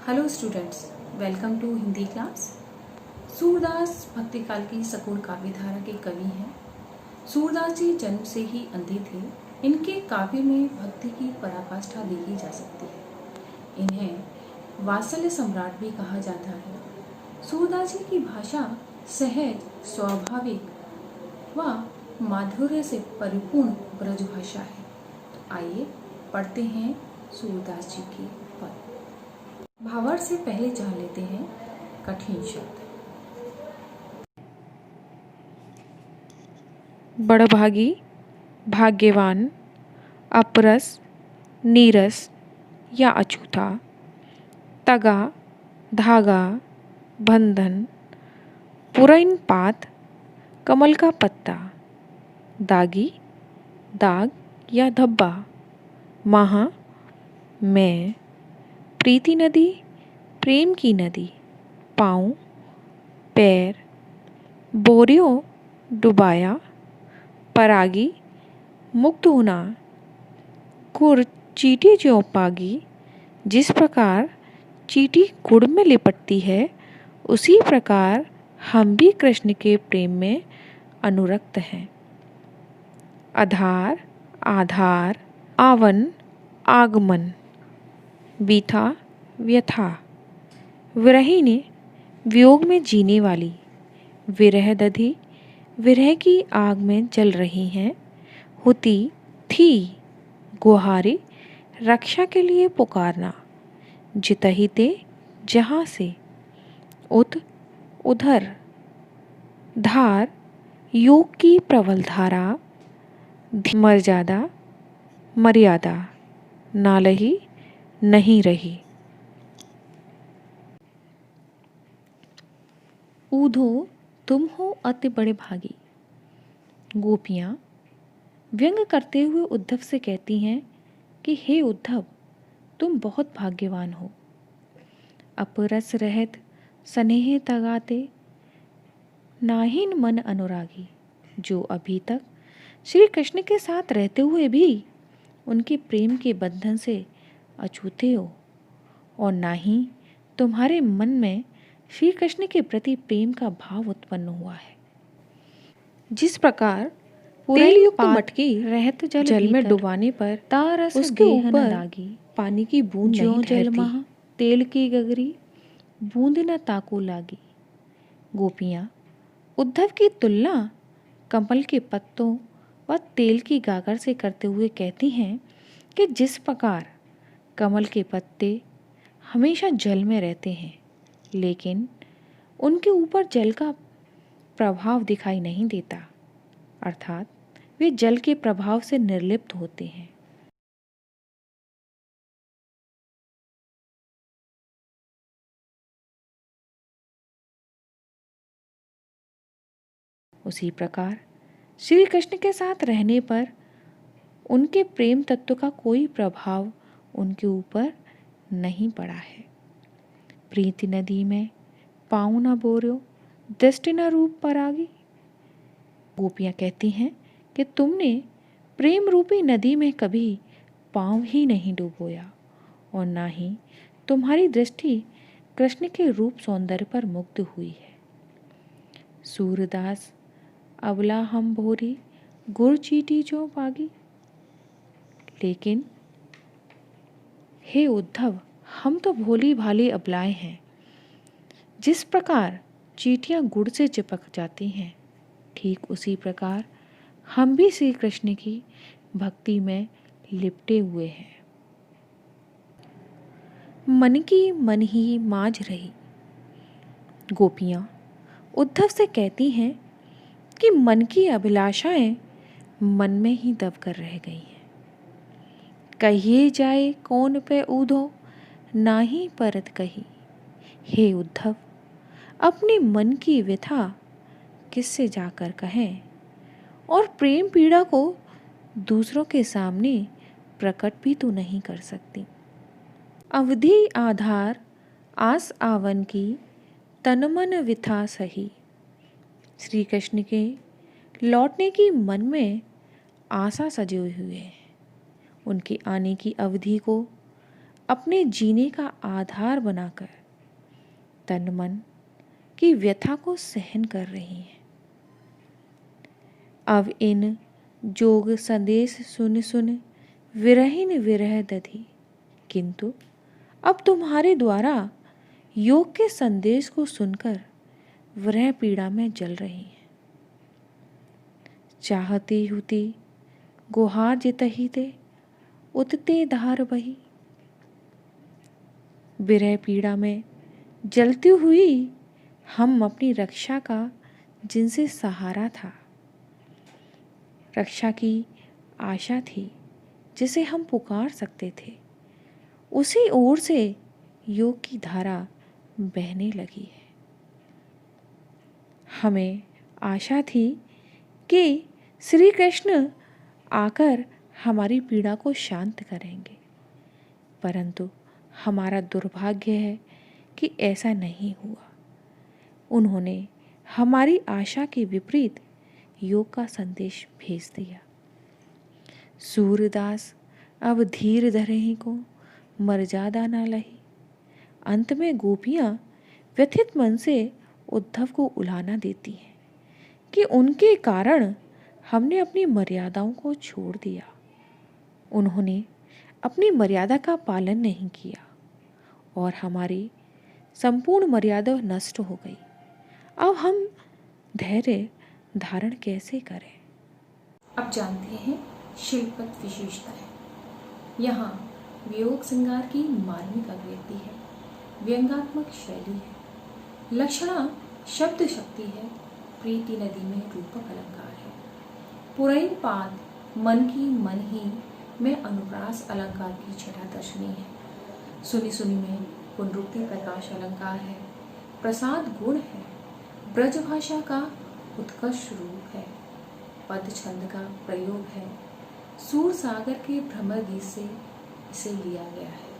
Hello students, welcome to Hindi class. Surdas भक्तिकाल की सगुण काव्यधारा के कवि हैं। सूरदास जी जन्म से ही अंधे थे। इनके काव्य में भक्ति की पराकाष्ठा देखी जा सकती है। इन्हें वात्सल्य सम्राट भी कहा जाता है। सूरदास जी की भाषा सहज, स्वाभाविक व माधुर्य से परिपूर्ण ब्रज भाषा है। तो आइए पढ़ते हैं सूरदास जी के पद। भावार्थ से पहले जान लेते हैं कठिन शब्द। बड़भागी, भाग्यवान, अपरस, नीरस या अछूता, तगा, धागा, बंधन, पुरैन पात, कमल का पत्ता, दागी, दाग या धब्बा, महा, मैं, प्रीति नदी, प्रेम की नदी, पाँव, पैर, बोरियों, डुबाया, परागी, मुक्त होना, गुड़ चींटी ज्यों पागी। जिस प्रकार चींटी गुड़ में लिपटती है, उसी प्रकार हम भी कृष्ण के प्रेम में अनुरक्त हैं। आधार, आधार, आवन, आगमन, बीथा, व्यथा, विरहिणी, वियोग में जीने वाली, विरह दधि, विरह की आग में जल रही हैं, होती थी, गुहारी, रक्षा के लिए पुकारना, जितहिते, जहाँ से, उत, उधर, धार, योग की प्रबल धारा, मर्यादा, मर्यादा, नालही, नहीं रही। ऊधो तुम हो अति बड़े भागी। गोपियाँ व्यंग करते हुए उद्धव से कहती हैं कि हे उद्धव, तुम बहुत भाग्यवान हो। अपरस रहत स्नेह तगाते, नाहीन मन अनुरागी। जो अभी तक श्री कृष्ण के साथ रहते हुए भी उनके प्रेम के बंधन से अछूते हो, और ना ही तुम्हारे मन में श्री कृष्ण के प्रति प्रेम का भाव उत्पन्न हुआ है। जिस प्रकार तेल युक्त मटकी रहत जल में डुबाने पर तारस उसके ऊपर लागी, पानी की बूंद नहीं ठहरती, तेल की गगरी बूंद न ताको लागी। गोपियाँ उद्धव की तुलना कमल के पत्तों व तेल की गागर से करते हुए कहती हैं कि जिस प्रकार कमल के पत्ते हमेशा जल में रहते हैं, लेकिन उनके ऊपर जल का प्रभाव दिखाई नहीं देता, अर्थात वे जल के प्रभाव से निर्लिप्त होते हैं। उसी प्रकार श्री कृष्ण के साथ रहने पर उनके प्रेम तत्व का कोई प्रभाव उनके ऊपर नहीं पड़ा है। प्रीति नदी में पाँव न बोर्यो, दृष्टि न रूप परागी। गोपियाँ कहती हैं कि तुमने प्रेम रूपी नदी में कभी पाँव ही नहीं डुबोया, और ना ही तुम्हारी दृष्टि कृष्ण के रूप सौंदर्य पर मुग्ध हुई है। सूरदास अबला हम भोरी, गुड़ चीटी जो पागी। लेकिन हे उद्धव, हम तो भोली भाली अबलाएं हैं। जिस प्रकार चींटियाँ गुड़ से चिपक जाती हैं, ठीक उसी प्रकार हम भी श्री कृष्ण की भक्ति में लिपटे हुए हैं। मन की मन ही माझ रही। गोपियाँ उद्धव से कहती हैं कि मन की अभिलाषाएं मन में ही दब कर रह गई हैं। कहिए जाए कौन पे ऊधो, ना ही परत कही। हे उद्धव, अपने मन की व्यथा किससे जाकर कहें, और प्रेम पीड़ा को दूसरों के सामने प्रकट भी तो नहीं कर सकती। अवधि आधार आस आवन की, तन मन व्यथा सही। श्री कृष्ण के लौटने की मन में आशा सजे हुए हैं। उनके आने की अवधि को अपने जीने का आधार बनाकर तन मन की व्यथा को सहन कर रही हैं। अब इन जोग संदेश सुन सुन विरहिन विरह दधी, किंतु अब तुम्हारे द्वारा योग के संदेश को सुनकर विरह पीड़ा में जल रही हैं। चाहती हुती गुहार जितही ते उतते धार बही। विरह पीड़ा में जलती हुई हम अपनी रक्षा का जिनसे सहारा था, रक्षा की आशा थी जिसे हम पुकार सकते थे, उसी ओर से योग की धारा बहने लगी है। हमें आशा थी कि श्री कृष्ण आकर हमारी पीड़ा को शांत करेंगे, परंतु हमारा दुर्भाग्य है कि ऐसा नहीं हुआ। उन्होंने हमारी आशा के विपरीत योग का संदेश भेज दिया। सूरदास अब धीर धरहि को मर्यादा ना लही। अंत में गोपियाँ व्यथित मन से उद्धव को उलाहना देती हैं कि उनके कारण हमने अपनी मर्यादाओं को छोड़ दिया। उन्होंने अपनी मर्यादा का पालन नहीं किया और हमारी संपूर्ण मर्यादा नष्ट हो गई। अब हम धैर्य धारण कैसे करें? अब जानते हैं शिल्पगत विशेषताएं। यहाँ वियोग श्रृंगार की मार्मिक अभिव्यक्ति है, व्यंग्यात्मक शैली है, लक्षणा शब्द शक्ति है, प्रीति नदी में रूपक अलंकार है, पुरैन पाद मन की मन ही में अनुप्रास अलंकार की छटा दर्शनी है, सुनी सुनी में पुनरुक्ति प्रकाश अलंकार है, प्रसाद गुण है, ब्रज भाषा का उत्कर्ष रूप है, पद छंद का प्रयोग है, सूर सागर के भ्रमर गीत से इसे लिया गया है।